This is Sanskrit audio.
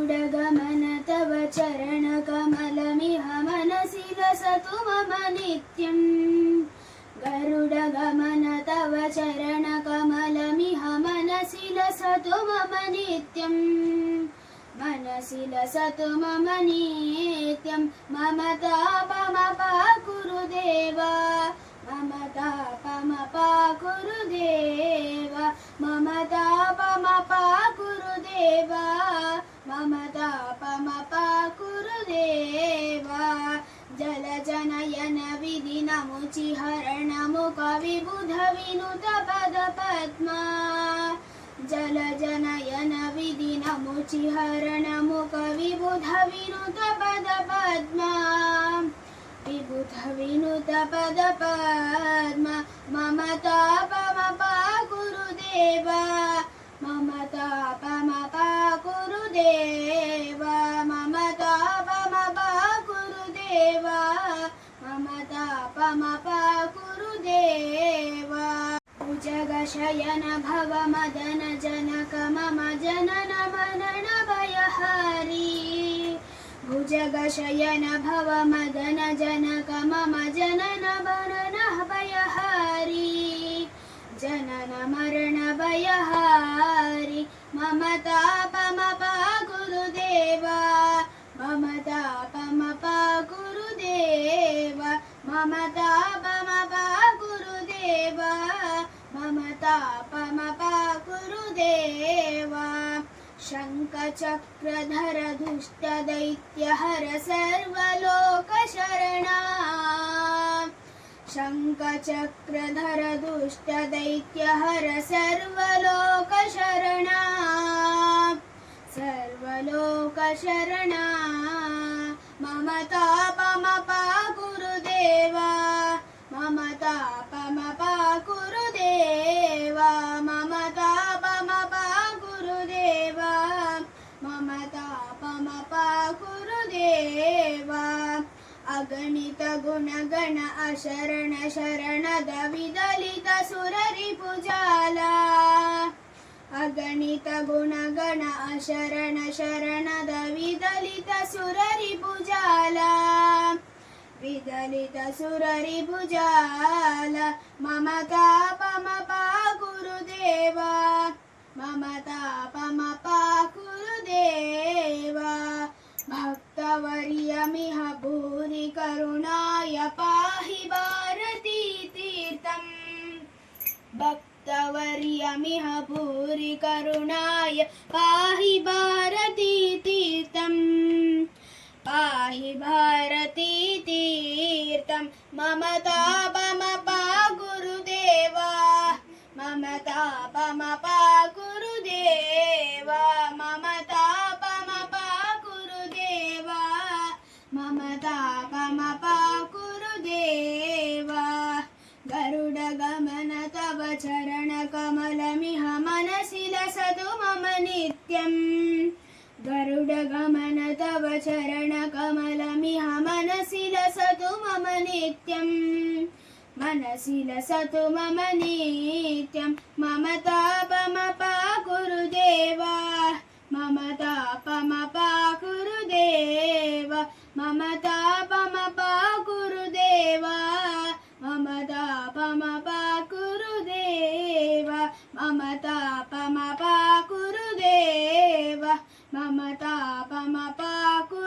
गरुडगमन तव चरणकमलमिह मनसि लसतु मम नित्यम् गरुडगमन तव चरणकमलमिह मनसि लसतु मम नित्यम् मनसि लसतु मम नित्यं मम तापमपाकुरु देव मम तापमपाकुरु देव मम तापमपाकुरु देव मम तापमपाकुरु देव जलजनयन विधिनमुचिहरणमुख विबुध विनुत पदपद्मा जलजनयन विधिनमुचिहरणमुख विबुध विनुत पदपद्मा विबुध विनुत पदपद्मा मम तापमपाकुरु देव मम तापमपाकुरु देव मम तापमपाकुरु देव मम तापमपाकुरु देव भुजगशयन भव मदन जनक मम जनन मनन भयहारी भुजगशयन भव मदन जनक मम जनन मनन भयहारी जनन मरण भयहारी मम तापमपाकुरु देव मम तापमपाकुरु देव मम तापमपाकुरु देव मम तापमपाकुरु देव शङ्खचक्रधर दुष्टदैत्यहर सर्वलोकशरणा शङ्खचक्रधर दुष्टदैत्यहर सर्वलोकशरणा सर्वलोकशरणा मम तापमपाकुरु देव मम तापमपाकुरु देव मम तापमपाकुरु देव मम तापमपाकुरु देव अगणित गुणगण अशरण शरणद विदलित सुररिपुजाला अगणित गुणगण अशरण शरणद विदलित सुररिपुजाला विदलित सुररिपुजाला मम तापमपाकुरु देव मम तापमपाकुरु देव भक्तवर्यमिह भूरि करुणाय पाहि भारती तीर्थम् भक्तवर्यमिह भूरि करुणाय पाहि भारती तीर्थम् पाहि भारती तीर्थं मम तापमपाकुरु देव मम तापमपाकुरु देव मम तापमपाकुरु देव मम तापमपाकुरु देव गरुडगमन तव चरणकमलमिह मनसि लसतु मम नित्यम् गरुडगमन तव चरणकमलमिह मनसि लसतु मम नित्यम् मनसि लसतु मम नित्यं मम तापमपाकुरु देव मम तापमपाकुरु देव मम तापमपाकुरु देव मम तापमपाकुरु देव मम तापमपाकुरु देव मम तापमपाकुरु